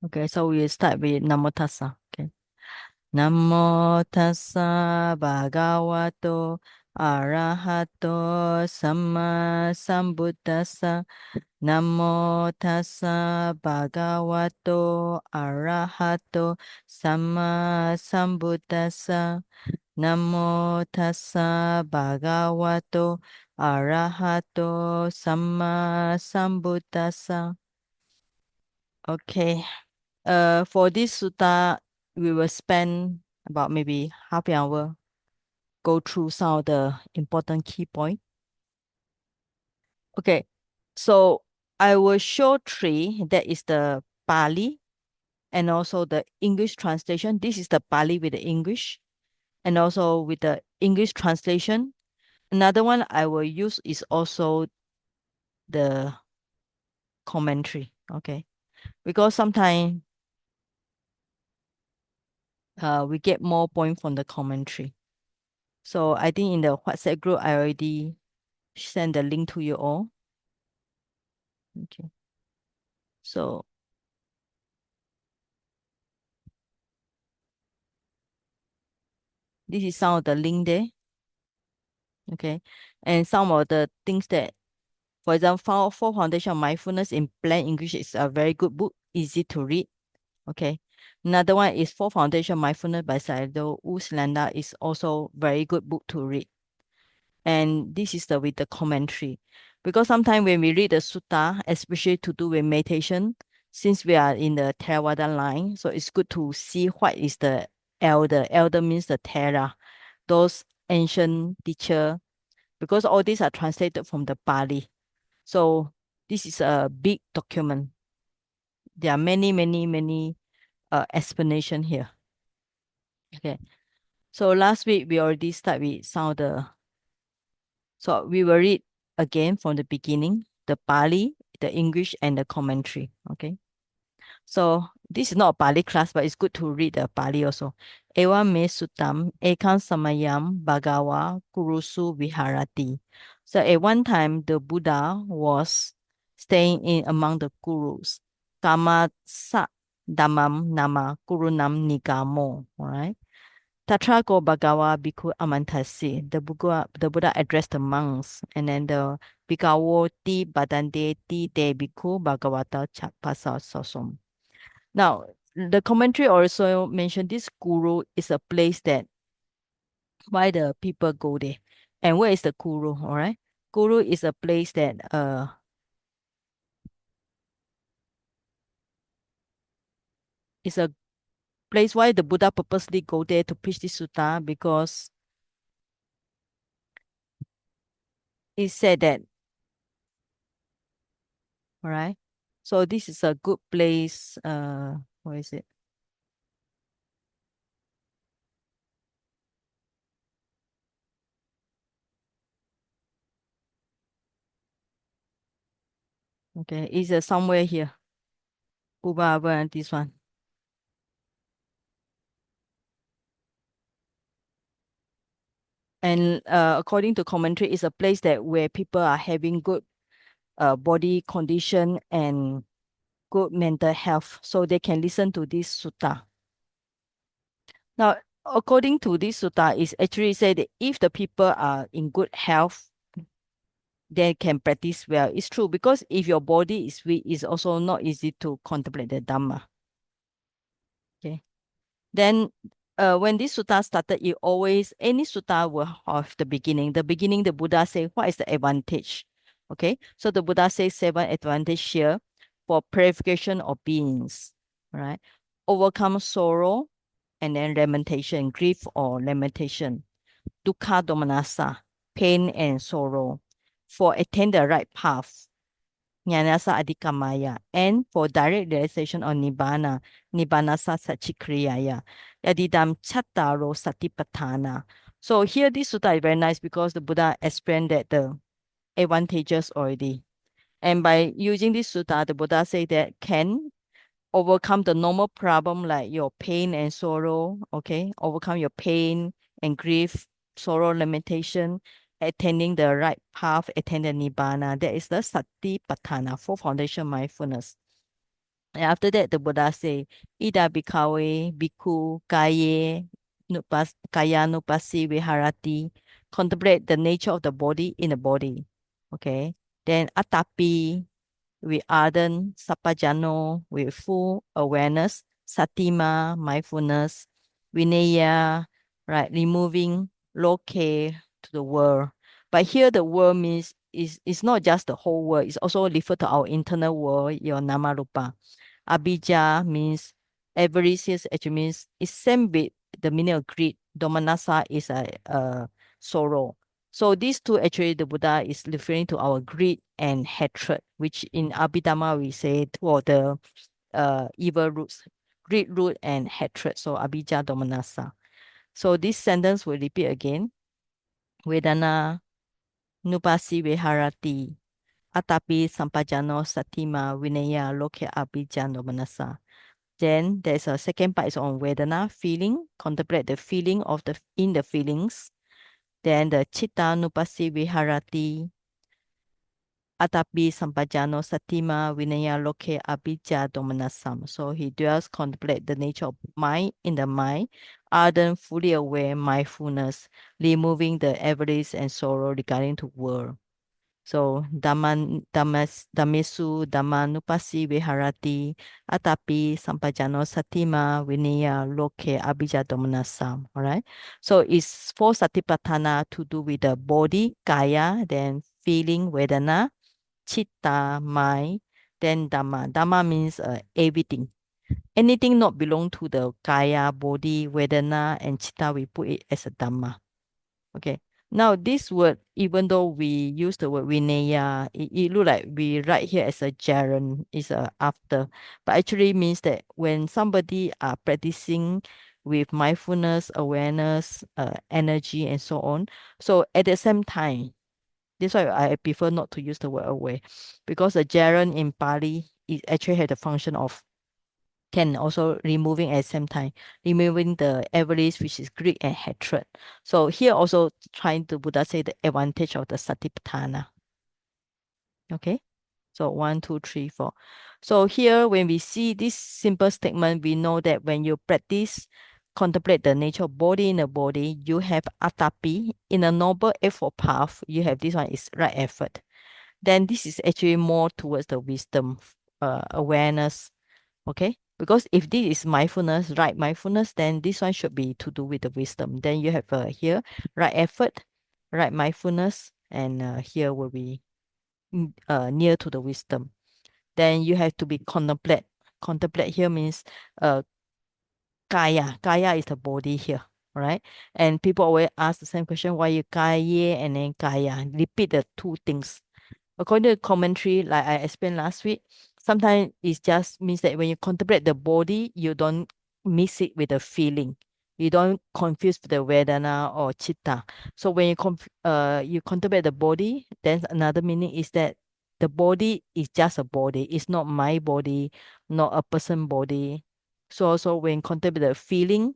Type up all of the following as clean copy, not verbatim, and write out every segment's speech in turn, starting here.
Okay, so we start with Namo Tassa. Okay. Namo Tassa Bhagavato Arahato Samma Sambuddhassa. Namo Tassa Bhagavato Arahato Samma Sambuddhassa. Namo Tassa Bhagavato Arahato Samma Sambuddhassa. Okay. For this sutta, we will spend about maybe half an hour go through some of the important key point. Okay. So I will show three. That is the Pali and also the English translation. This is the Pali with the English and also with the English translation. Another one I will use is also the commentary. Okay. Because sometimes we get more point from the commentary. So I think in the WhatsApp group, I already send the link to you all. Okay. So this is some of the link there. Okay. And some of the things that, for example, for Foundation of Mindfulness in Plain English is a very good book, easy to read. Okay. Another one is For Foundation Mindfulness by Sayadaw U Silanda is also very good book to read. And this is the with the commentary. Because sometimes when we read the sutta, especially to do with meditation, since we are in the Theravada line, so it's good to see what is the elder. Elder means the Thera, those ancient teacher, because all these are translated from the Pali. So this is a big document. There are many, many, many explanation here. Okay. So last week we already start with some of the, so we will read again from the beginning, the Pali, the English, and the commentary. Okay. So this is not a Pali class, but it's good to read the Pali also. Ewa me suttam ekam samayam bhagawa kurusu viharati. So at one time, the Buddha was staying in among the gurus. Kama sa damam nama gurunam nigamo. All right. Tathāgata Bhagava Bhikkhu Amantasi. The Buddha addressed the monks, and then the Bhikkhavo ti badante ti te bhikkhu Bhagavata chapasa sosum. Now, the commentary also mentioned this guru is a place that why the people go there. And where is the guru? All right. Guru is a place that is a place why the Buddha purposely go there to preach this sutta because it said that, all right. So this is a good place. Where is it? Okay, it's somewhere here. Uba, this one. And according to commentary, it's a place that where people are having good body condition and good mental health, so they can listen to this sutta. Now, according to this sutta, is actually say that if the people are in good health, they can practice well. It's true because if your body is weak, it's also not easy to contemplate the Dhamma. Okay. Then when this sutta started, it always, any sutta will have the beginning. The beginning, the Buddha say, what is the advantage? Okay, so the Buddha says 7 advantage here for purification of beings, right? Overcome sorrow and then lamentation, grief or lamentation. Dukkha domanassa, pain and sorrow. For attain the right path, Jnanasa Adhikamaya, and for direct realization of Nibbana, Nibbanasa Sachikriyaya, Yadidam Chattaro Satipaṭṭhāna. So here this sutta is very nice because the Buddha explained that the advantages already. And by using this sutta, the Buddha said that can overcome the normal problem like your pain and sorrow, okay? Overcome your pain and grief, sorrow, lamentation, attending the right path, attend the nibbana. That is the Satipaṭṭhāna, four foundation mindfulness. And after that, the Buddha say, Ida bhikkhave bhikkhu kaya nupasi viharati. Contemplate the nature of the body in the body. Okay. Then atapi, with ardent sapajano, with full awareness, satima, mindfulness, vinaya, right, removing loke to the world. But here the world means is not just the whole world, it's also refer to our internal world, your namarupa. Abhijja means avarice actually means it's same with the meaning of greed. Domanassa is a sorrow. So these two actually the Buddha is referring to our greed and hatred, which in Abhidhamma we say two of the evil roots, greed root and hatred. So Abhijja Domanassa. So this sentence will repeat again. Vedana nupasi viharati atapi sampajano satima vinaya loke abhijja domanassa. Then there's a second part is on Vedana, feeling, contemplate the feeling of the in the feelings. Then the Chitta Nupasi Viharati, Atapi Sampajano Satima Vinaya Loke Abhijja Domanasam. So he does contemplate the nature of mind in the mind, ardent, fully aware mindfulness, removing the avarice and sorrow regarding to world. So Damesu Damanupasi Viharati Atapi Sampajano Satima Vinaya Loke Abhijja Domanasam. All right. So it's for Satipaṭṭhāna to do with the body, kaya, then feeling, vedana, chitta, mind, then dhamma. Dhamma means everything. Anything not belong to the kaya, body, vedana, and chitta, we put it as a dhamma. Okay. Now this word, even though we use the word vinaya, it look like we write here as a gerund, is a after, but actually means that when somebody are practicing with mindfulness, awareness, energy, and so on. So at the same time, that's why I prefer not to use the word aware, because the gerund in Pali it actually had the function of can also removing at the same time, removing the avarice, which is greed and hatred. So here also trying to Buddha say the advantage of the Satipaṭṭhāna. Okay. So 1, 2, 3, 4. So here when we see this simple statement, we know that when you practice, contemplate the nature of body in the body, you have atapi. In a noble effort path, you have this one is right effort. Then this is actually more towards the wisdom, awareness. Okay. Because if this is mindfulness, right mindfulness, then this one should be to do with the wisdom. Then you have here right effort, right mindfulness, and here will be near to the wisdom. Then you have to be contemplate. Contemplate here means kaya. Kaya is the body here, right? And people always ask the same question, why you kaya and then kaya? Repeat the two things. According to the commentary, like I explained last week, sometimes it just means that when you contemplate the body, you don't mix it with the feeling. You don't confuse the Vedana or Chitta. So when you contemplate the body, then another meaning is that the body is just a body. It's not my body, not a person body. So also when contemplate the feeling,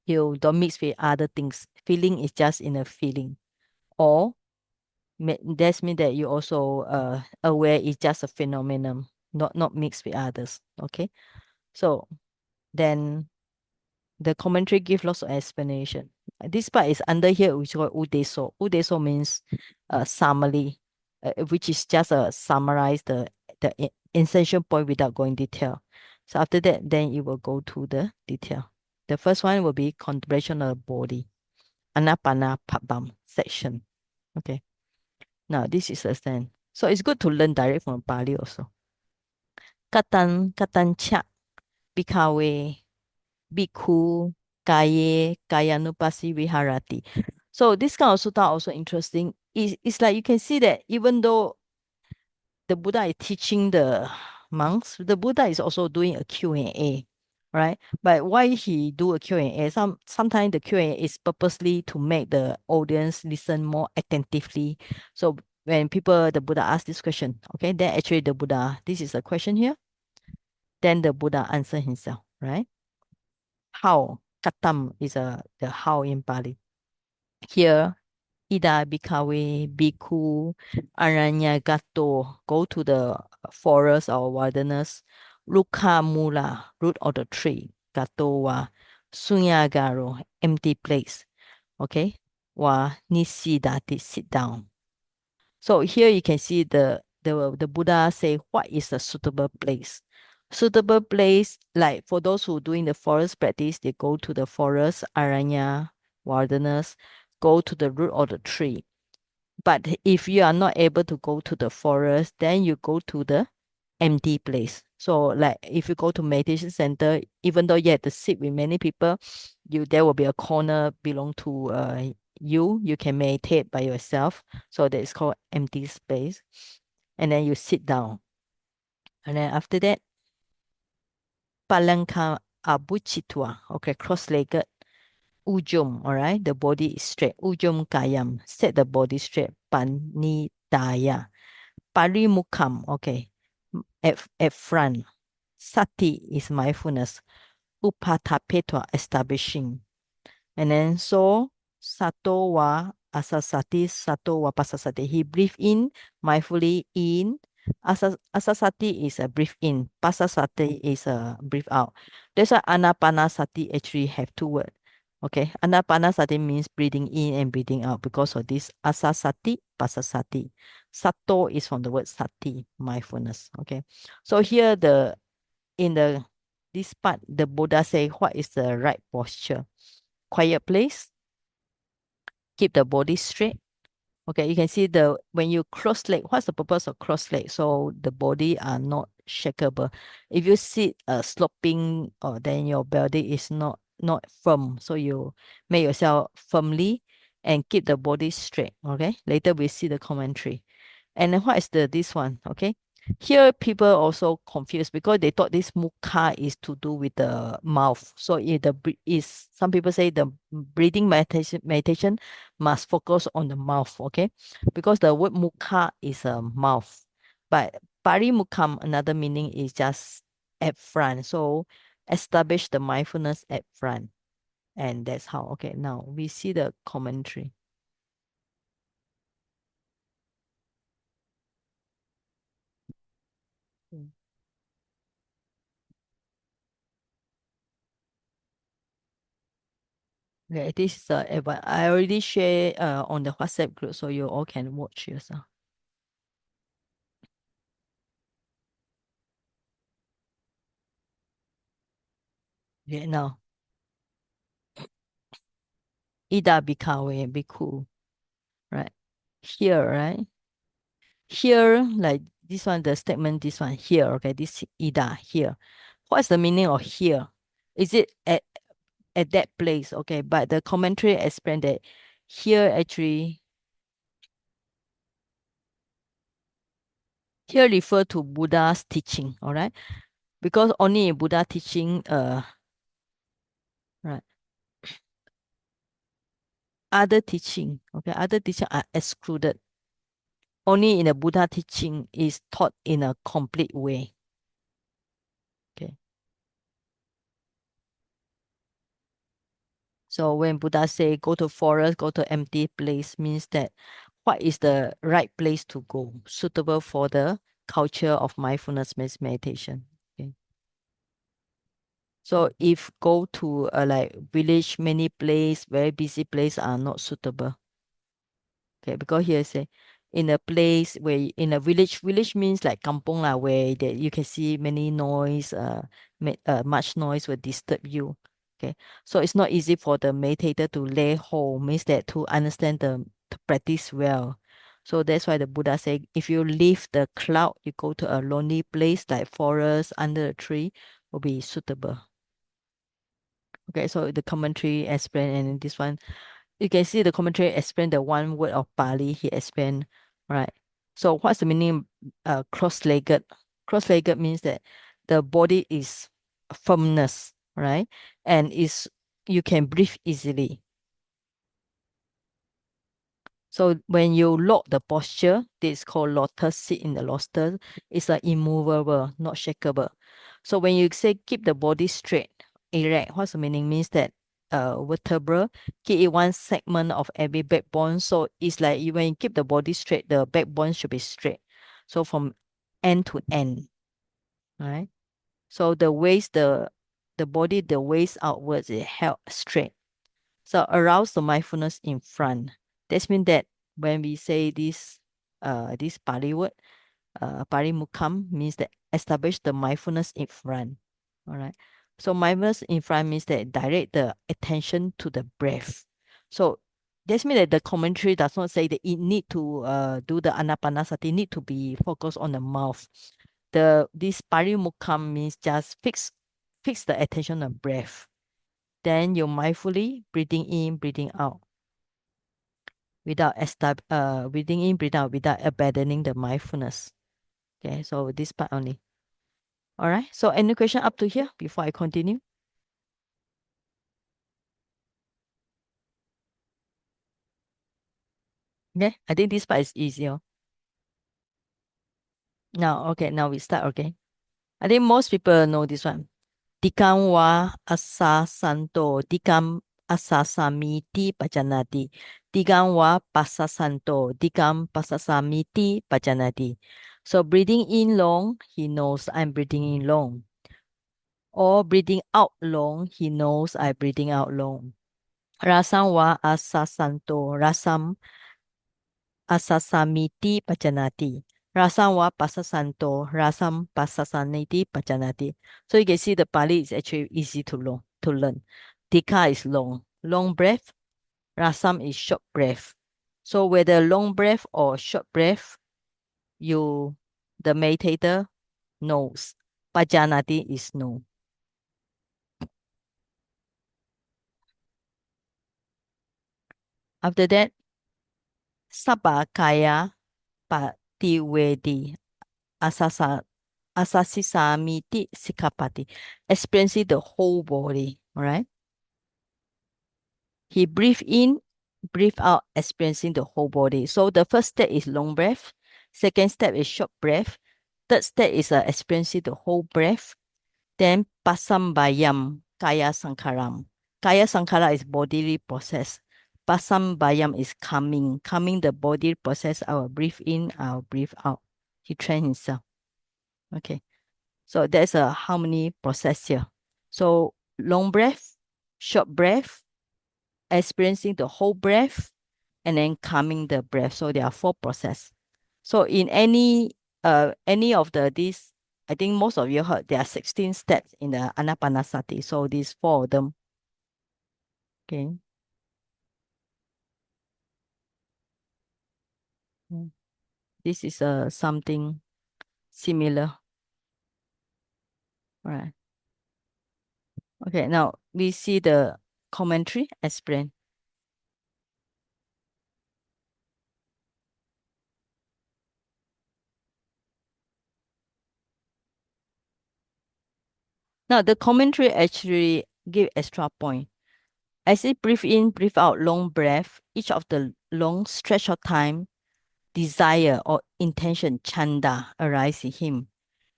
you don't mix with other things. Feeling is just in a feeling. Or that's mean that you also aware it's just a phenomenon, not mixed with others. Okay. So then the commentary gives lots of explanation. This part is under here, which is called udeso. Udeso means summary, which is just a summarize the essential point without going detail. So after that, then it will go to the detail. The first one will be contemplation of the body, anapana padam section. Okay. Now this is a stand. So it's good to learn direct from Pali also. Katancha bikawe bhikkhu kayanupasi viharati. So this kind of sutta also interesting. It's like you can see that even though the Buddha is teaching the monks, the Buddha is also doing a Q&A, right? But why he do a Q&A? Sometimes the Q&A is purposely to make the audience listen more attentively. So when the Buddha ask this question, okay, then actually the Buddha, this is a question here, then the Buddha answer himself, right? How? Katam is the how in Pali. Here, Ida Bikawe Bhikkhu Aranyagato, go to the forest or wilderness. Lukamula, root of the tree. Gatowa, Sunyagaro, empty place. Okay. Wa Nisidati, sit down. So here you can see the Buddha say what is a suitable place. Suitable place, like for those who doing the forest practice, they go to the forest, aranya, wilderness, go to the root of the tree. But if you are not able to go to the forest, then you go to the empty place. So like if you go to meditation center, even though you have to sit with many people, there will be a corner belong to you can meditate by yourself. So that is called empty space. And then you sit down. And then after that, palangka abuchitua, okay, cross-legged. Ujum, all right, the body is straight. Ujum kayam, set the body straight. Panidaya. Parimukam, okay, at front. Sati is mindfulness. Upatapetwa, establishing. And then so sato wa asasati, sato wa pasasati. He breathe in mindfully in. Asasati is a breathe in. Pasasati is a breathe out. That's why anapanasati actually have two words. Okay, anapanasati means breathing in and breathing out because of this asasati, pasasati. Sato is from the word sati, mindfulness. Okay, so here in this part, the Buddha say what is the right posture. Quiet place, keep the body straight. Okay, you can see when you cross leg, what's the purpose of cross leg? So the body are not shakeable. If you sit sloping, then your body is not firm. So you make yourself firmly and keep the body straight. Okay, later we see the commentary. And then what is this one? Okay. Here people also confused because they thought this mukha is to do with the mouth. So if some people say the breathing meditation must focus on the mouth, okay? Because the word mukha is a mouth. But parimukam, another meaning is just at front. So establish the mindfulness at front. And that's how. Okay, now we see the commentary. Mm. Okay, this is I already share on the WhatsApp group, so you all can watch yourself. Okay, now ida bikawe biku, right? Here, right? Here, like this one, the statement, this one here, okay, this ida here. What's the meaning of here? Is it at that place? Okay, but the commentary explained that here actually here refer to Buddha's teaching, all right? Because only in Buddha teaching, right, other teaching, okay, other teaching are excluded. Only in the Buddha teaching is taught in a complete way. Okay. So when Buddha say go to forest, go to empty place, means that what is the right place to go, suitable for the culture of mindfulness meditation. Okay. So if go to a like village, many place, very busy place are not suitable. Okay, because here say in a place where in a village means like kampong lah, where that you can see many noise, much noise will disturb you. Okay, so it's not easy for the meditator to lay hold, means that to understand to practice well. So that's why the Buddha said, if you leave the cloud, you go to a lonely place like forest under a tree, will be suitable. Okay, so the commentary explain, and this one you can see the commentary explain the one word of Pali he explained, right? So what's the meaning cross-legged? Cross-legged means that the body is firmness, right? And is you can breathe easily. So when you lock the posture, this is called lotus, sit in the lotus, it's like immovable, not shakable. So when you say keep the body straight, erect, what's the meaning? Means that vertebra, keep it one segment of every backbone. So it's like when you keep the body straight, the backbone should be straight. So from end to end, right? So the waist, the body, the waist outwards is held straight. So arouse the mindfulness in front. That means that when we say this Pali word, parimukkham means that establish the mindfulness in front. All right. So mindfulness in front means that direct the attention to the breath. So that means that the commentary does not say that it need to do the anapanasati, need to be focused on the mouth. This parimukkham means just fix the attention on breath. Then you mindfully breathing in, breathing out breathing in, breathing out without abandoning the mindfulness. Okay, so this part only. All right. So any question up to here before I continue? Yeah, I think this part is easier. Now, okay, now we start, okay. I think most people know this one. Tikam wa asa santo, tikam asasamiti pajanati. Tikam wa pasasanto, tikam pasasamiti pajanati. So breathing in long, he knows I'm breathing in long. Or breathing out long, he knows I'm breathing out long. Rasam wa asasanto, rasam asasamiti pajanati. Rasam wa pasasanto, rasam pasasaniti pajanati. So you can see the Pali is actually easy to learn. Tika is long, long breath. Rasam is short breath. So whether long breath or short breath, the meditator knows. Pajanati is no. After that, sabakaya patiwedi asasa asasisamiti sikapati, experiencing the whole body. All right. He breathe in, breathe out, experiencing the whole body. So the first step is long breath. Second step is short breath. Third step is experiencing the whole breath. Then pasambayam, kaya sankaram. Kaya sankara is bodily process. Pasambayam is calming the body process. I will breathe in, I will breathe out. He trained himself. Okay. So there's a harmony process here. So long breath, short breath, experiencing the whole breath, and then calming the breath. So there are four process. So in any of these, I think most of you heard there are 16 steps in the Anapanasati. So these four of them. Okay. Mm. This is something similar. All right. Okay, now we see the commentary explain. Now the commentary actually give extra point. As he breathe in, breathe out long breath, each of the long stretch of time, desire or intention, chanda, arise in him.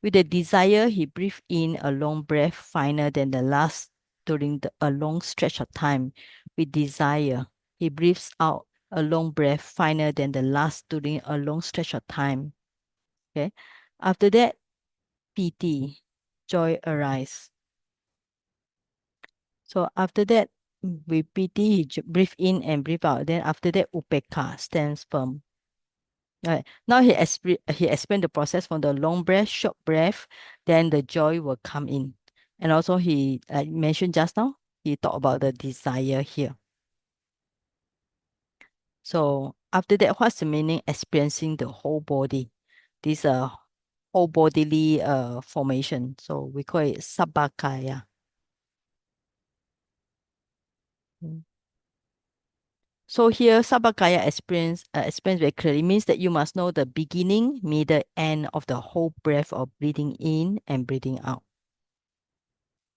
With the desire, he breathed in a long breath finer than the last during a long stretch of time. With desire, he breathes out a long breath finer than the last during a long stretch of time. Okay. After that, piti, joy arise. So after that, with piti, he breathe in and breathe out. Then after that, upekka stands firm. Right. Now he explained the process from the long breath, short breath, then the joy will come in. And also he mentioned just now, he talked about the desire here. So after that, what's the meaning experiencing the whole body? This whole bodily formation. So we call it sabakaya. Mm. So here sabakaya explains very clearly means that you must know the beginning, middle, end of the whole breath of breathing in and breathing out.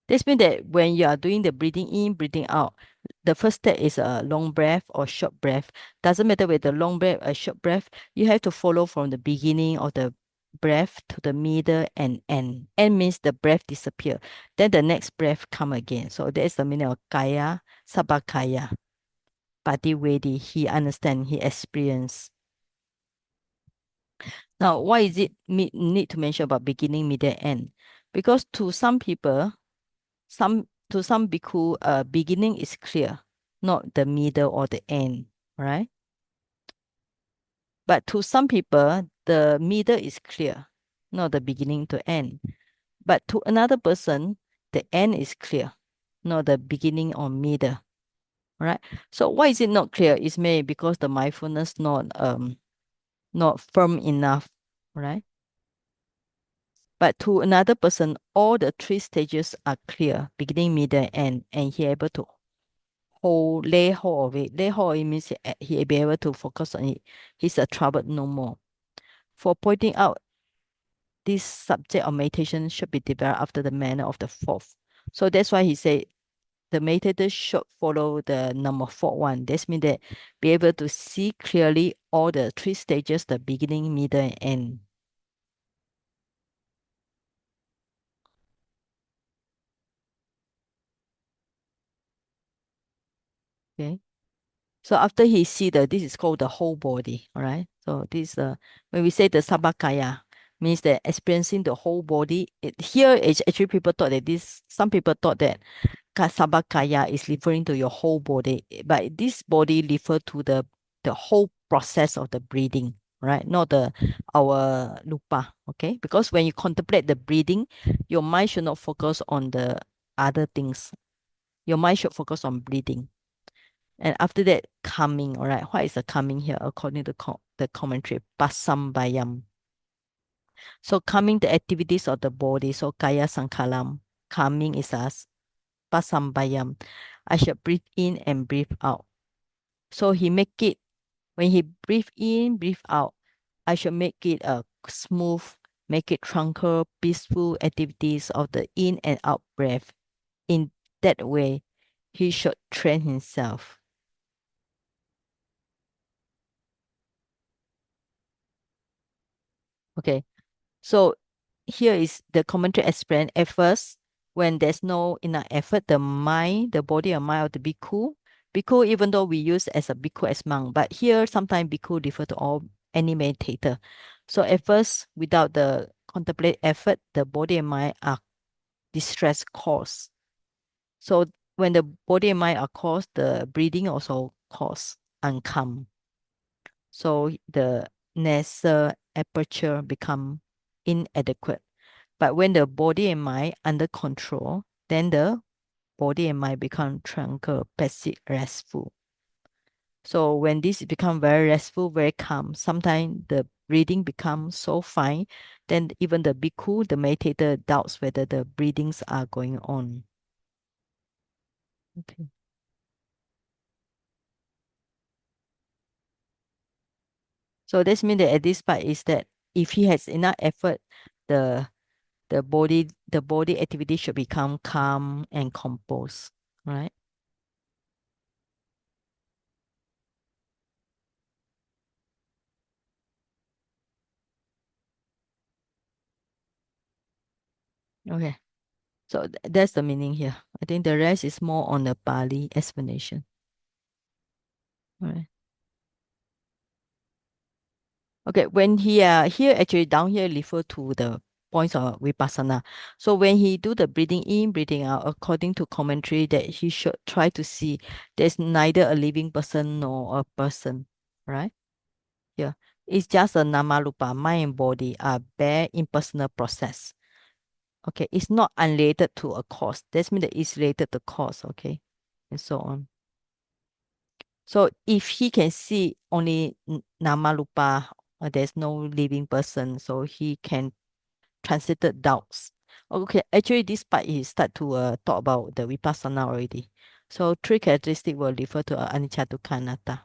This means that when you are doing the breathing in, breathing out, the first step is a long breath or short breath. Doesn't matter whether long breath or short breath, you have to follow from the beginning of the breath to the middle and end. End means the breath disappear. Then the next breath come again. So that is the meaning of kaya, sabakaya. Patiwedi, he understand, he experience. Now, why is it need to mention about beginning, middle, end? Because to some people, to some bhikkhu, beginning is clear, not the middle or the end, right? But to some people, the middle is clear, not the beginning to end. But to another person, the end is clear, not the beginning or middle. Right? So why is it not clear? It's maybe because the mindfulness not firm enough, right? But to another person, all the three stages are clear, beginning, middle, end, and he able to lay hold of it. Lay hold of it means he be able to focus on it. He's a troubled no more. For pointing out this subject of meditation should be developed after the manner of the fourth. So that's why he said the meditator should follow the number four one. This means that be able to see clearly all the three stages, the beginning, middle, and end. Okay. So after he see this is called the whole body, all right? So this when we say the sabakaya, means that experiencing the whole body. Here, actually people thought that some people thought that sabakaya is referring to your whole body, but this body refer to the whole process of the breathing, right? Not our lupa, okay? Because when you contemplate the breathing, your mind should not focus on the other things. Your mind should focus on breathing. And after that, calming, all right? What is the calming here according to the commentary? Pasambayam. So calming the activities of the body. So kaya sankalam. Calming is us. Pasambayam. I should breathe in and breathe out. So he make it, when he breathe in, breathe out, I should make it a smooth, make it tranquil, peaceful activities of the in and out breath. In that way, he should train himself. Okay, so here is the commentary explained. At first, when there's no enough effort, the mind, the body and mind of the bhikkhu, bhikkhu, even though we use as a bhikkhu as monk, but here sometimes bhikkhu refer to all any meditator. So at first, without the contemplate effort, the body and mind are distress caused. So when the body and mind are caused, the breathing also cause uncalm. So the nasal aperture become inadequate. But when the body and mind under control, then the body and mind become tranquil, passive, restful. So when this become very restful, very calm, sometimes the breathing becomes so fine, then even the bhikkhu, the meditator, doubts whether the breathings are going on. Okay. So this means that at this part is that if he has enough effort, the the body activity should become calm and composed, right? Okay. So that's the meaning here. I think the rest is more on the Pali explanation. All right. Okay, when he here actually down here refer to the points of vipassana. So when he do the breathing in, breathing out, according to commentary, that he should try to see there's neither a living person nor a person, right? Yeah, it's just a namarupa, mind and body are bare impersonal process. Okay, it's not unrelated to a cause. That means that it's related to cause. Okay, and so on. So if he can see only namarupa, there's no living person, so he can translate the doubts. Okay, actually this part is start to talk about the vipassana already. So three characteristics will refer to anicca dukkha anatta.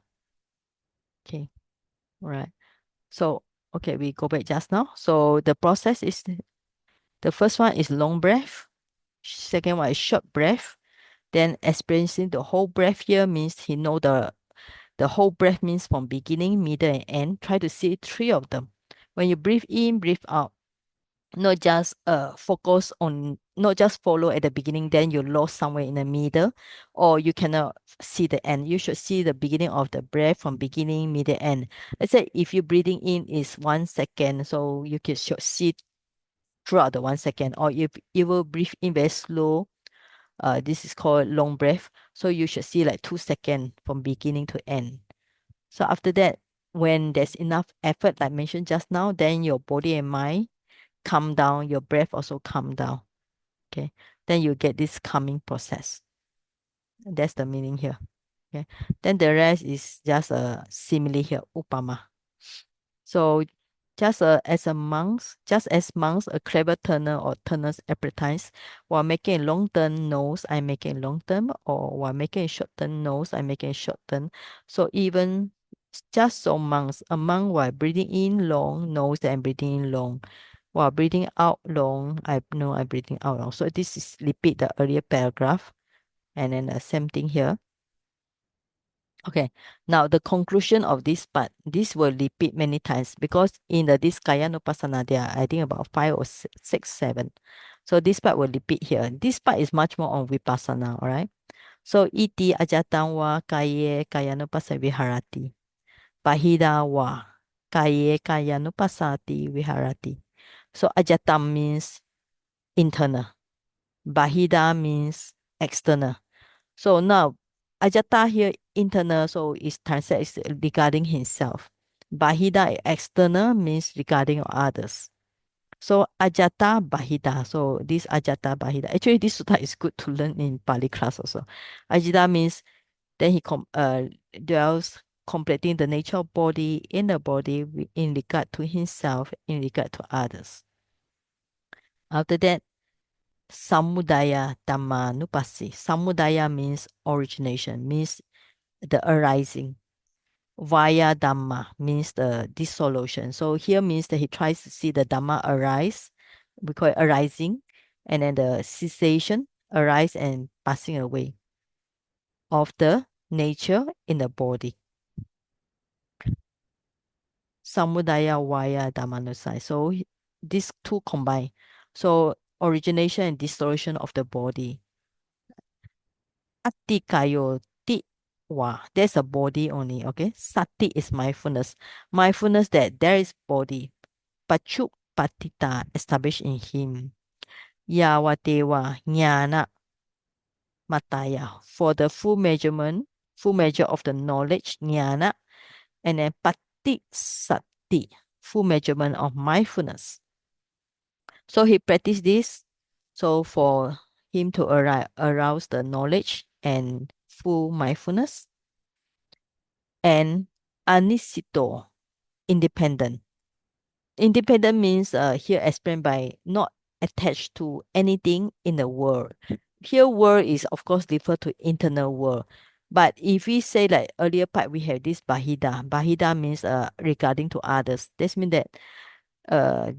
Okay, right. So okay, we go back just now. So the process is the first one is long breath. Second one is short breath. Then experiencing the whole breath here means he know the whole breath means from beginning, middle, and end. Try to see three of them. When you breathe in, breathe out, not just focus on, not just follow at the beginning, then you lost somewhere in the middle, or you cannot see the end. You should see the beginning of the breath from beginning, middle, end. Let's say if you breathing in is 1 second, so you should see throughout the 1 second. Or if you will breathe in very slow, this is called long breath. So you should see like 2 seconds from beginning to end. So after that, when there's enough effort, like mentioned just now, then your body and mind calm down, your breath also calm down. Okay. Then you get this calming process. That's the meaning here. Okay. Then the rest is just a simile here, upama. So just as monks, a clever turner or turners appetites, while making a long-term nose, I'm making long-term, or while making a short-term nose, I'm making short-term. So even just so monks, a monk while breathing in long, knows that I'm breathing in long. While breathing out long, I know I'm breathing out long. So this is repeat the earlier paragraph. And then the same thing here. Okay, now the conclusion of this part, this will repeat many times because in this Kaya Nupassana, there are, I think, about 5 or 6, 7. So this part will repeat here. This part is much more on Vipassana, all right? So, iti ajatang wa kaye Kaya Nupassana viharati. Bahida wa kaye Kaya Nupassati viharati. So, ajatam means internal. Bahida means external. So now, Ajata here internal, so is translates regarding himself. Bahida external means regarding others. So Ajata Bahida. So this Ajata Bahida. Actually, this sutta is good to learn in Pali class also. Ajita means then he dwells completing the nature of body in the body in regard to himself, in regard to others. After that, Samudaya Dhamma Nupasi. Samudaya means origination, means the arising. Vaya Dhamma means the dissolution. So here means that he tries to see the Dhamma arise, we call it arising, and then the cessation, arise and passing away of the nature in the body. Samudaya Vaya Dhammanusai. So these two combine. So origination and dissolution of the body. Atikayo ti wa. There's a body only, okay? Sati is mindfulness. Mindfulness that there is body. Pachu patita established in him. Yawatewa jnana mataya. For the full measure of the knowledge, jnana, and then pati sati, full measurement of mindfulness. So he practiced this. So for him to arouse the knowledge and full mindfulness. And anisito, independent. Independent means here explained by not attached to anything in the world. Here world is of course refer to internal world. But if we say like earlier part, we have this bahida. Bahida means regarding to others. This means that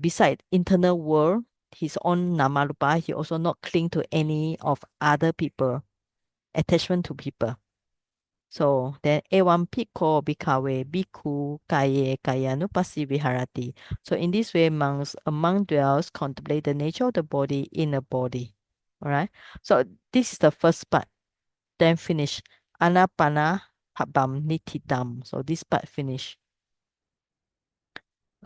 beside internal world, his own namarupa, he also not cling to any of other people, attachment to people. So then ewan piko bikawe biku kaye kaya nupasi viharati. So in this way, monks among dwells contemplate the nature of the body in a body. All right. So this is the first part. Then finish. Anapana habam nitidam. So this part finish.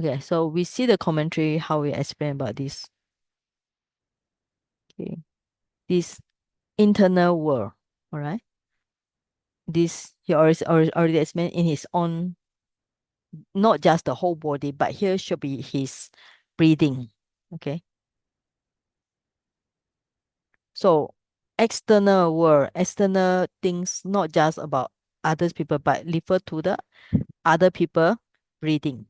Okay. So we see the commentary how we explain about this. Okay. This internal world. All right. This he already explained in his own, not just the whole body, but here should be his breathing. Okay. So external world, external things, not just about others people, but refer to the other people breathing.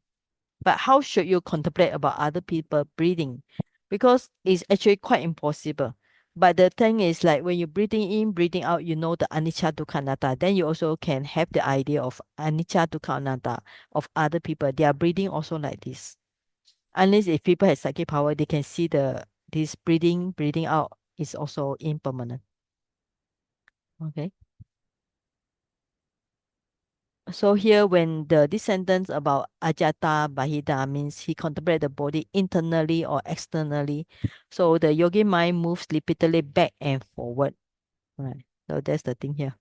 But how should you contemplate about other people breathing? Because it's actually quite impossible. But the thing is, like when you're breathing in, breathing out, you know the anicca dukkha anatta. Then you also can have the idea of anicca dukkha anatta of other people. They are breathing also like this. Unless if people have psychic power, they can see this breathing out is also impermanent. Okay. So here when this sentence about ajata bahida means he contemplates the body internally or externally. So the yogi mind moves repeatedly back and forward. Right. So that's the thing here.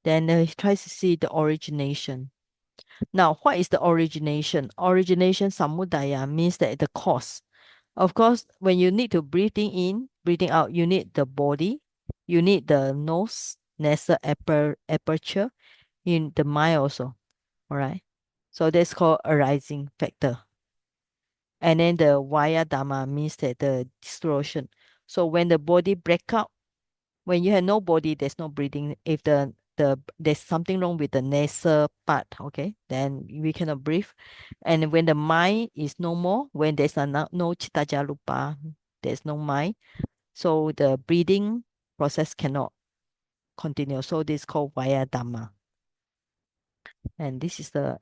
Then he tries to see the origination. Now, what is the origination? Origination samudaya means that the cause. Of course, when you need to breathing in, breathing out, you need the body, you need the nose, nasal aperture, in the mind also. All right. So that's called arising factor. And then the vaya dhamma means that the distortion. So when the body break out, when you have no body, there's no breathing. If there's something wrong with the nasal part, okay, then we cannot breathe. And when the mind is no more, when there's no citta jalupa, there's no mind, so the breathing process cannot continue. So this is called vaya dhamma. And this is the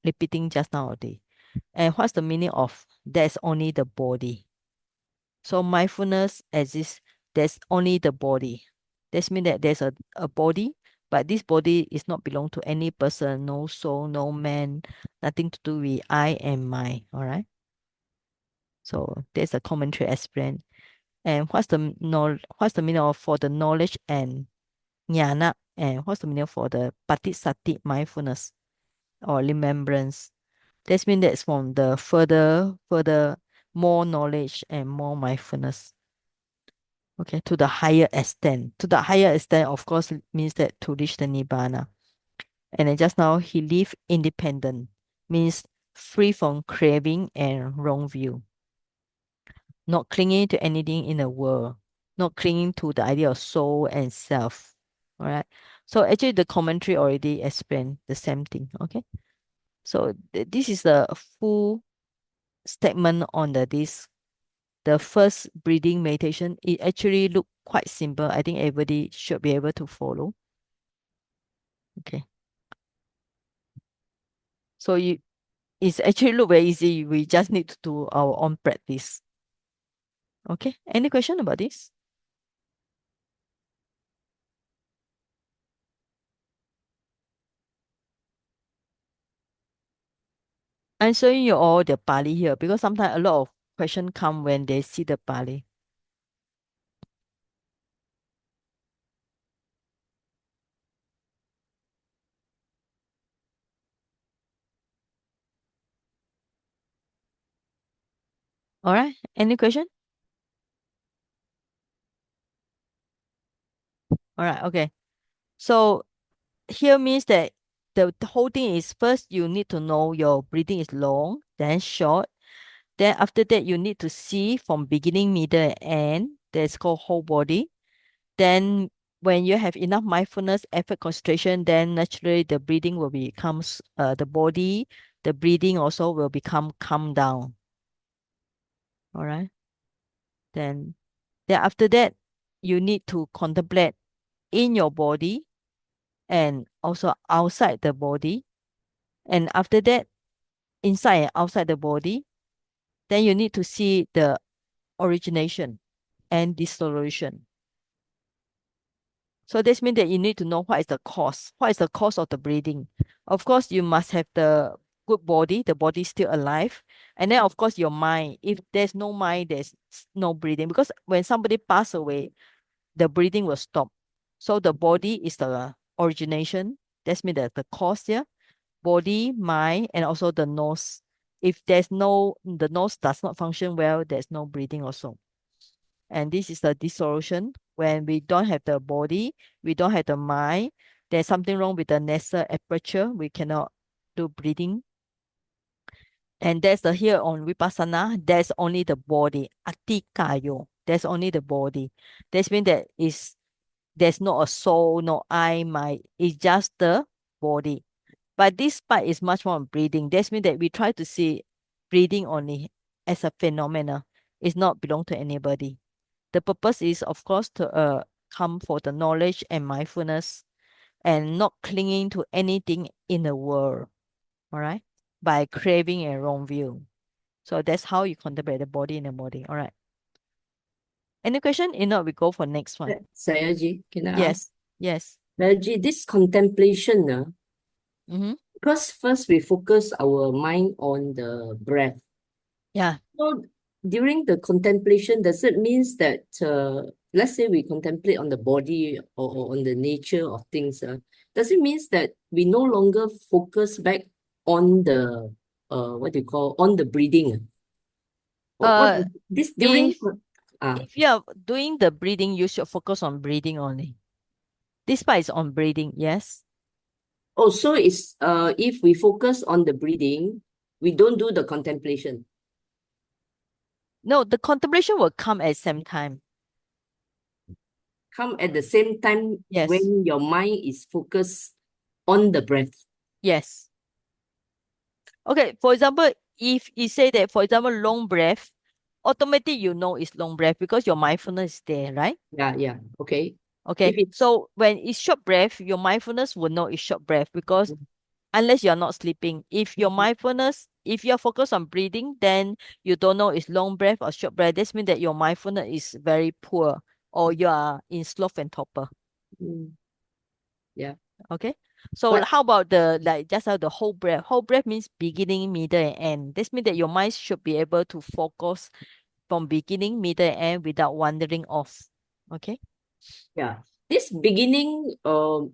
repeating just now already. And what's the meaning of there's only the body? So mindfulness exists, there's only the body. This means that there's a body, but this body is not belong to any person, no soul, no man, nothing to do with I and my. All right. So there's a commentary explain. And what's the meaning of for the knowledge and jnana, and what's the meaning for the patisati mindfulness or remembrance? That means that's from the further more knowledge and more mindfulness. Okay, to the higher extent. To the higher extent, of course, it means that to reach the nibbana. And then just now he live independent, means free from craving and wrong view. Not clinging to anything in the world, not clinging to the idea of soul and self. All right. So actually the commentary already explained the same thing. Okay. So this is the full statement on the first breathing meditation. It actually look quite simple. I think everybody should be able to follow. Okay. So it's actually look very easy. We just need to do our own practice. Okay. Any question about this? I'm showing you all the Pali here because sometimes a lot of question come when they see the Pali. All right. Any question? All right. Okay. So here means that the whole thing is first you need to know your breathing is long, then short. Then after that, you need to see from beginning, middle, and end. That's called whole body. Then when you have enough mindfulness, effort, concentration, then naturally the breathing will becomes the body, the breathing also will become calm down. All right. Then after that, you need to contemplate in your body and also outside the body. And after that, inside and outside the body, then you need to see the origination and dissolution. So this means that you need to know what is the cause. What is the cause of the breathing? Of course, you must have the good body, the body still alive. And then of course your mind. If there's no mind, there's no breathing. Because when somebody pass away, the breathing will stop. So the body is the origination. That's mean that the cause here. Body, mind, and also the nose. If the nose does not function well, there's no breathing also. And this is the dissolution. When we don't have the body, we don't have the mind, there's something wrong with the nasal aperture. We cannot do breathing. And that's the here on Vipassana, there's only the body. Atikayo. There's only the body. That means that there's not a soul, no I, mind. It's just the body. But this part is much more on breathing. That means that we try to see breathing only as a phenomena. It's not belong to anybody. The purpose is, of course, to come for the knowledge and mindfulness and not clinging to anything in the world, all right, by craving a wrong view. So that's how you contemplate the body in the body, all right. Any question? If not, we go for next one. Sayaji, can I Yes, ask? yes. Sayaji, this contemplation, Mm-hmm. because first we focus our mind on the breath. Yeah. So during the contemplation, does it means that let's say we contemplate on the body or on the nature of things, does it mean that we no longer focus back on the what do you call on the breathing? What Uh, this during if ah if you are doing the breathing, you should focus on breathing only. This part is on breathing, yes. oh, so it's if we focus on the breathing, we don't do the contemplation. No, the contemplation will come at same time. Come at the same time Yes, when your mind is focused on the breath. yes. Okay, for example, if you say that, for example, long breath, automatically you know it's long breath because your mindfulness is there, right? Yeah, yeah. Okay. Okay, If it's so when it's short breath, your mindfulness will know it's short breath because unless you're not sleeping, if your mindfulness, if you're focused on breathing, then you don't know it's long breath or short breath. This means that your mindfulness is very poor or you are in sloth and torpor. mm, yeah. Okay. So But how about the like just how the whole breath? Whole breath means beginning, middle, and end. This means that your mind should be able to focus from beginning, middle, and end without wandering off. Okay. yeah, this beginning,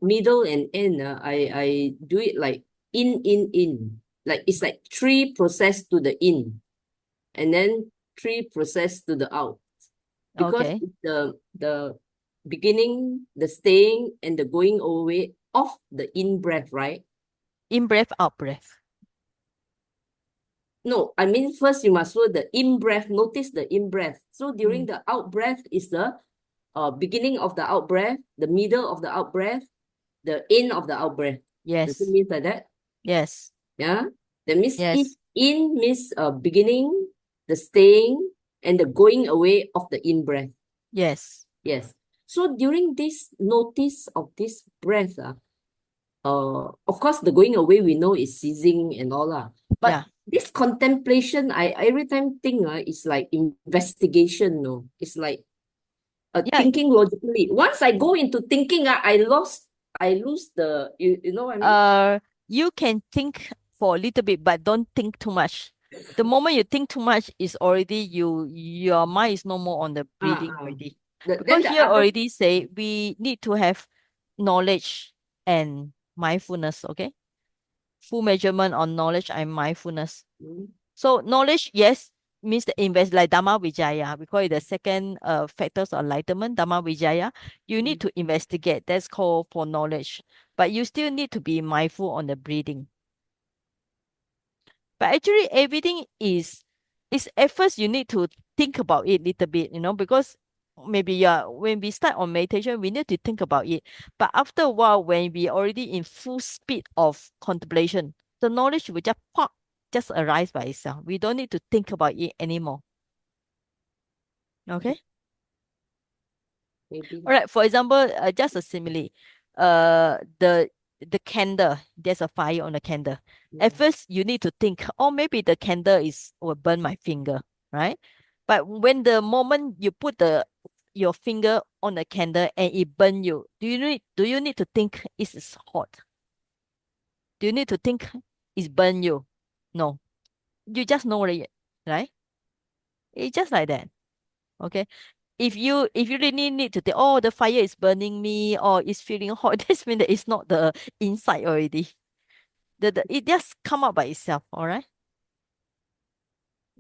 middle and end, I do it like in. Like it's like three process to the in, and then three process to the out. Because Okay. it's the beginning, the staying, and the going away of the in breath, right? In breath, out breath. No, I mean first you must feel the in breath. Notice the in breath. So during Mm. the out breath is the beginning of the out breath, the middle of the out breath, the end of the out breath. Does it Yes. mean like that? Yes. Yeah. That means Yes. in means beginning, the staying, and the going away of the in breath. Yes. Yes. So during this notice of this breath, of course the going away we know is ceasing and all lah. But Yeah. this contemplation, I every time think it's like investigation, no. It's like Yeah. thinking logically. Once I go into thinking, I lose the you know what I mean? Uh, you can think for a little bit, but don't think too much. The moment you think too much is already your mind is no more on the breathing Ah. already. Then Because the here other already say we need to have knowledge and mindfulness, okay? Full measurement on knowledge and mindfulness. mm, So knowledge, yes, means the invest like Dhamma Vijaya. We call it the second factors of enlightenment, Dhamma Vijaya. You need mm, to investigate. That's called for knowledge. But you still need to be mindful on the breathing. But actually everything is at first you need to think about it a little bit, because maybe yeah, when we start on meditation, we need to think about it. But after a while, when we already in full speed of contemplation, the knowledge will just pop, just arise by itself. We don't need to think about it anymore. Okay. maybe. All right. For example, just a simile. The candle. There's a fire on the candle. At Mm, first, you need to think, oh, maybe the candle will burn my finger, right? But when the moment you put your finger on the candle and it burn you, do you need to think it is hot? Do you need to think it's burn you? No, you just know it, right? It's just like that. Okay. If you really need to think, oh, the fire is burning me or it's feeling hot, this means that it's not the inside already. It just come out by itself. All right.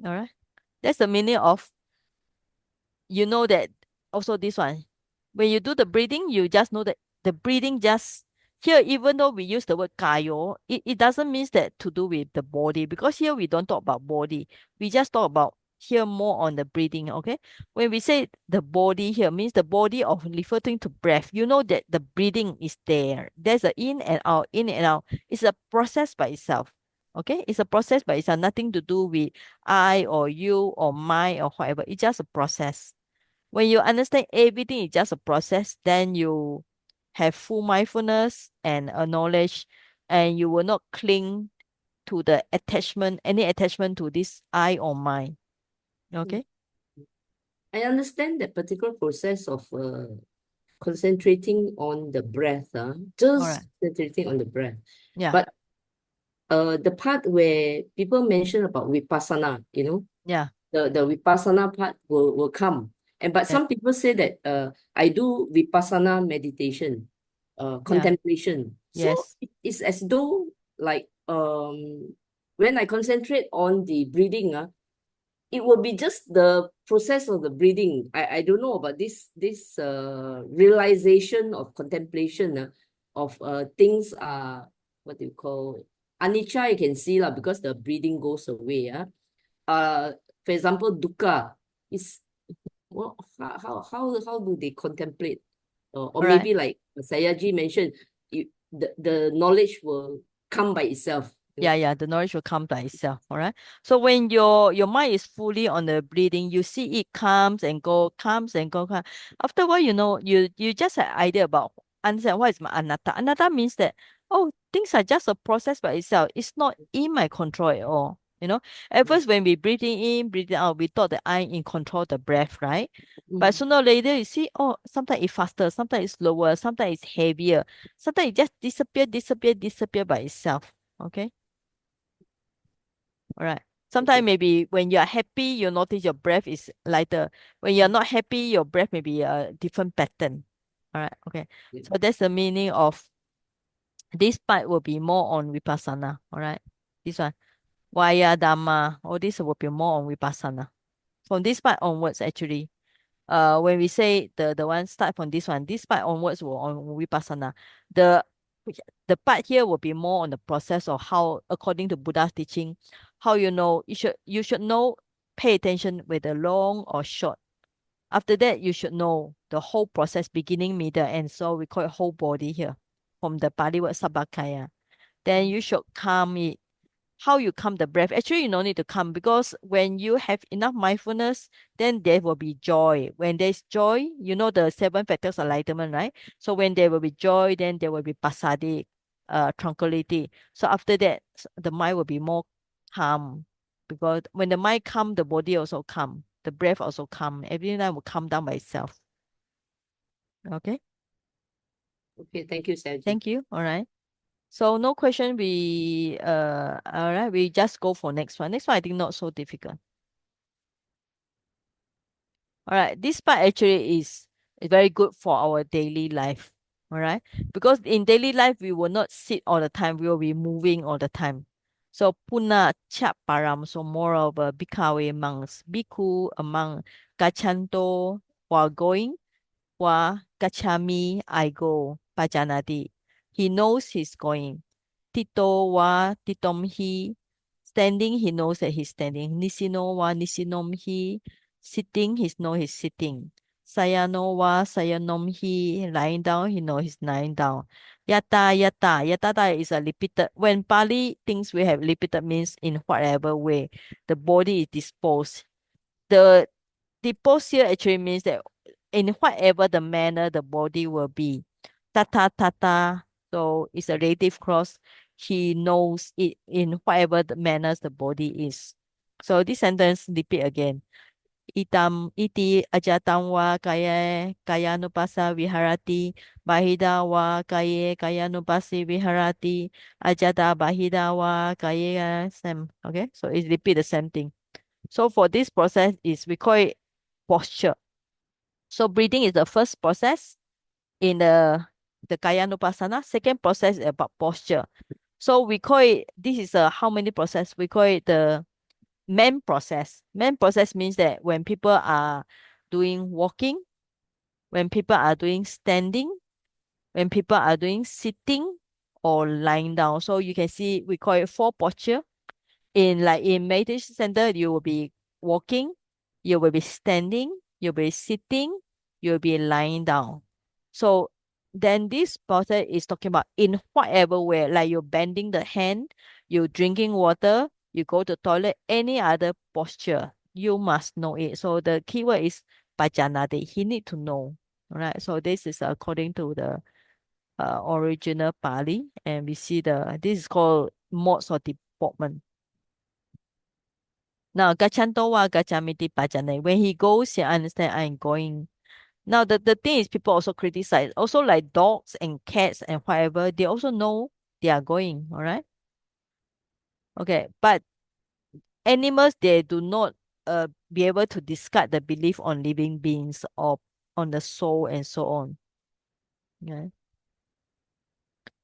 All right. That's the meaning of that. Also this one, when you do the breathing, you just know that the breathing just here, even though we use the word kayo, it doesn't mean that to do with the body, because here we don't talk about body. We just talk about here more on the breathing. Okay. When we say the body here means the body of referring to breath, you know that the breathing is there. There's a in and out, in and out. It's a process by itself. Okay. It's a process by itself, nothing to do with I or you or my or whatever. It's just a process. When you understand everything is just a process, then you have full mindfulness and a knowledge, and you will not cling to the any attachment to this I or mine. mm. Okay. I understand that particular process of concentrating on the breath, All just right. concentrating on the breath. Yeah. But the part where people mention about vipassana, Yeah. the vipassana part will come. And but Yeah. some people say that I do vipassana meditation, Yeah. contemplation. So Yes. it's as though like when I concentrate on the breathing, it will be just the process of the breathing. I don't know about this realization of contemplation of things are what do you call anicca, you can see lah, because the breathing goes away. Uh for example, dukkha is well, how do they contemplate? Or All right. maybe like Sayaji mentioned, the knowledge will come by itself. Yeah, yeah, the knowledge will come by itself. All right. So when your mind is fully on the breathing, you see it comes and go, comes and go. After a while, you just have idea about understand what is my anatta. Anatta means that things are just a process by itself. It's not in my control at all. At Mm, first when we breathing in, breathing out, we thought that I in control the breath, right? But mm. sooner or later, you see, sometimes it's faster, sometimes it's slower, sometimes it's heavier, sometimes it just disappear by itself. Okay. All right. Sometimes Okay. maybe when you are happy, you notice your breath is lighter. When you're not happy, your breath may be a different pattern. All right. Okay. Yeah. So that's the meaning of this part will be more on Vipassana. All right. This one. Vaya Dhamma. All this will be more on Vipassana. From this part onwards, actually. When we say the one start from this part onwards will on Vipassana. The the part here will be more on the process of how, according to Buddha's teaching, how you should know, pay attention whether long or short. After that, you should know the whole process, beginning, middle, and so we call it whole body here, from the Pali word sabakaya. Then Mm. you should calm it. How you calm the breath? Actually, you don't need to calm, because when you have enough mindfulness, then there will be joy. When there's joy, you know the seven factors of enlightenment, right? So when there will be joy, then there will be pasadi, tranquility. So after that, the mind will be more calm, because when the mind calm, the body also calm, the breath also calm. Everything will calm down by itself. Okay. Okay, thank you, Sayaji. Thank you. All right. So no question. All right. We just go for next one. Next one, I think not so difficult. All right, this part actually is very good for our daily life. All right, because in daily life we will not sit all the time; we will be moving all the time. So puna chap param. So moreover, bikawe monks, biku among gachanto while going, wa gachami I go pajanati. He knows he's going. Tito wa titom he. Standing, he knows that he's standing. Nisino wa nisinom he. Sitting, he knows he's sitting. Sayano wa sayanom he. Lying down, he knows he's lying down. Yata yata. Yatata is a repeated. When Pali thinks we have repeated means in whatever way the body is disposed. The dispose here actually means that in whatever the manner the body will be. Tata tata. So it's a relative clause. He knows it in whatever the manners the body is. So this sentence repeat again. Itam iti ajatam wa kaya nupasa viharati bahida wa kaya nupasi viharati ajata bahida wa kaya same. Okay, so it repeat the same thing. So for this process is we call it posture. So breathing is the first process in the Kayanupasana. Second process is about posture. So we call it, this is a how many process? We call it the man process. Man process means that when people are doing walking, when people are doing standing, when people are doing sitting or lying down. So you can see we call it four posture. In meditation center, you will be walking, you will be standing, you'll be sitting, you'll be lying down. So then this process is talking about in whatever way, like you're bending the hand, you're drinking water, you go to toilet, any other posture, you must know it. So the keyword is pajanade. He need to know. All right. So this is according to the original Pali, and we see this is called modes of deportment. Now, gachanto wa gachamiti pajane. When he goes, he understand I'm going. Now, the thing is, people also criticize. Also, like dogs and cats and whatever, they also know they are going. All right. Okay. But animals, they do not be able to discard the belief on living beings or on the soul and so on. Okay.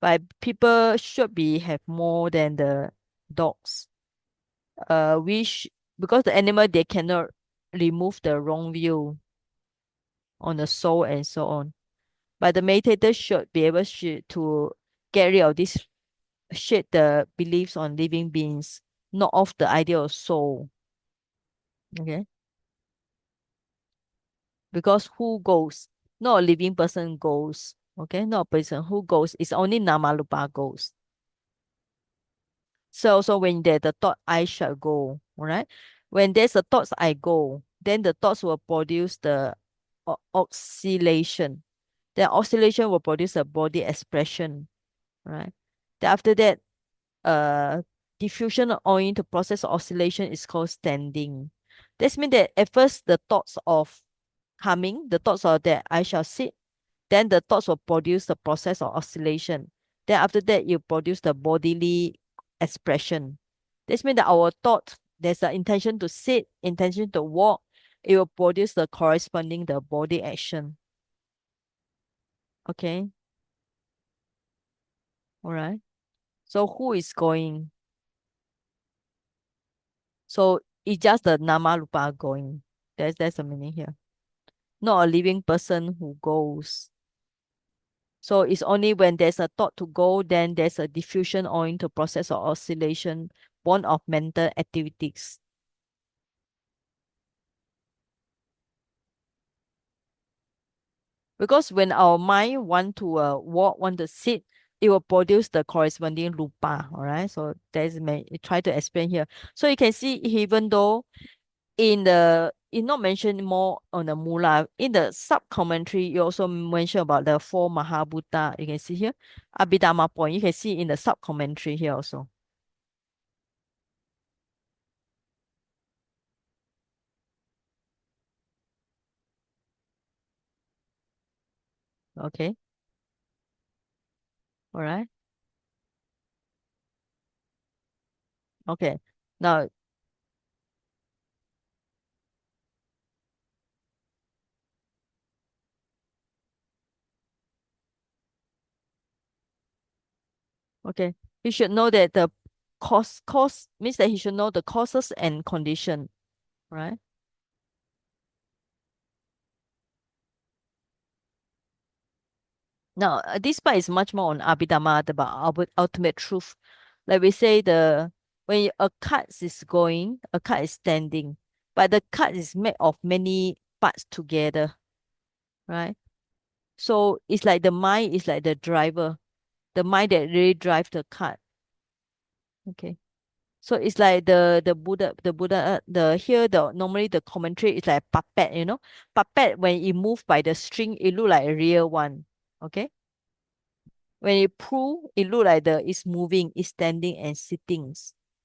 But people should be have more than the dogs. Which because the animal they cannot remove the wrong view on the soul and so on. But the meditator should be able to get rid of this shit the beliefs on living beings, not of the idea of soul. Okay. Because who goes? Not a living person goes. Okay, not a person who goes. It's only Namarupa goes. So when there's the thought I shall go, all right? When there's a thoughts I go, then the thoughts will produce the oscillation. The oscillation will produce a body expression, right? Then after that, uh, diffusion owing to process of oscillation is called standing. This means that at first the thoughts of coming, the thoughts of that I shall sit, then the thoughts will produce the process of oscillation. Then after that, you produce the bodily expression. This means that our thought, there's the intention to sit, intention to walk, it will produce the corresponding the body action. Okay, all right. So who is going? So it's just the nama rupa going. That's the meaning here. Not a living person who goes. So it's only when there's a thought to go, then there's a diffusion owing to process of oscillation born of mental activities. Because when our mind want to walk, want to sit, it will produce the corresponding rupa. All right. So that's may try to explain here. So you can see even though it's not mentioned more on the mula, in the sub commentary, you also mention about the four Mahabhuta. You can see here, Abhidhamma point. You can see in the sub commentary here also. Okay. All right. Okay. Now, okay. You should know that the cause means that he should know the causes and condition, right? Now, this part is much more on Abhidhamma, about ultimate truth. Like we say, when a cart is going, a cart is standing, but the cart is made of many parts together, right? So it's like the mind is like the driver, the mind that really drives the cart. Okay. So it's like the Buddha, the here the normally the commentary is like puppet, puppet when it move by the string, it look like a real one. Okay. When you pull, it look like it's moving, it's standing and sitting.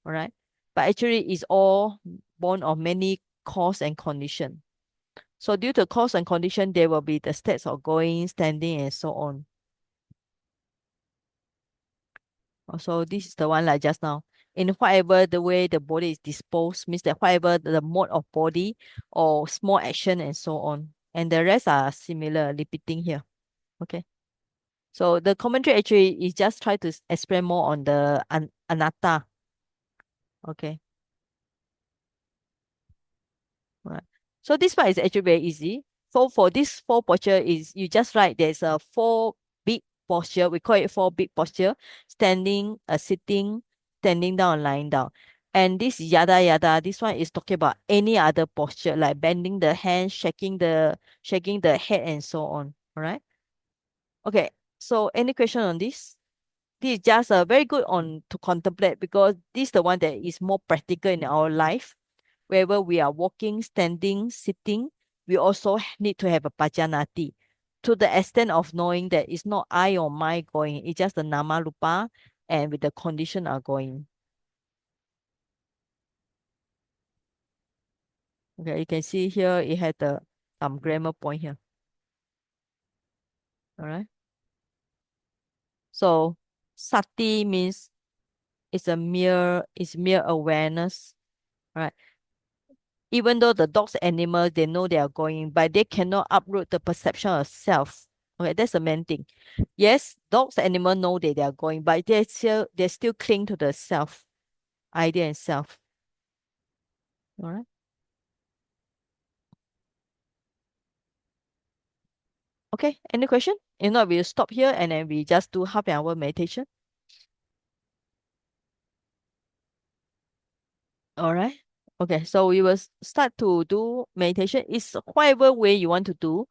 All right. But actually it's all born of many cause and condition. So due to cause and condition, there will be the states of going, standing, and so on. So this is the one like just now. In whatever the way the body is disposed, means that whatever the mode of body or small action and so on. And the rest are similar, repeating here. Okay. So the commentary actually is just try to explain more on the anatta. Okay. Right. So this part is actually very easy. So for this four posture is you just write there's a four big posture. We call it four big posture: standing, sitting, standing down, lying down. And this yada yada, this one is talking about any other posture like bending the hand, shaking the head, and so on. All right. Okay. So any question on this? This is just very good on to contemplate because this is the one that is more practical in our life wherever we are walking, standing, sitting, we also need to have a pajanati to the extent of knowing that it's not I or my going, it's just the nama rupa and with the condition are going. Okay, you can see here it had some grammar point here. All right. So sati means it's mere awareness. Right. Even though the dogs, animals, they know they are going, but they cannot uproot the perception of self. Okay, that's the main thing. Yes, dogs, animals know that they are going, but they still cling to the self idea and self. All right. Okay. Any question? If not, we'll stop here and then we just do half an hour meditation. All right. Okay. So we will start to do meditation. It's whatever way you want to do,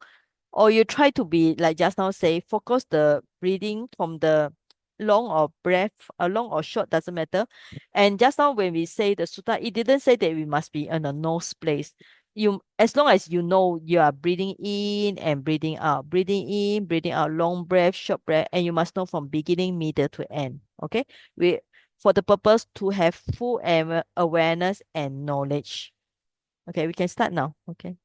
or you try to be like just now say, focus the breathing from the long or breath, long or short, doesn't matter. And just now when we say the sutta, it didn't say that we must be in a nose place. You, as long as you know you are breathing in and breathing out, breathing in, breathing out, long breath, short breath, and you must know from beginning, middle to end. Okay. We, for the purpose to have full awareness and knowledge. Okay, we can start now. Okay.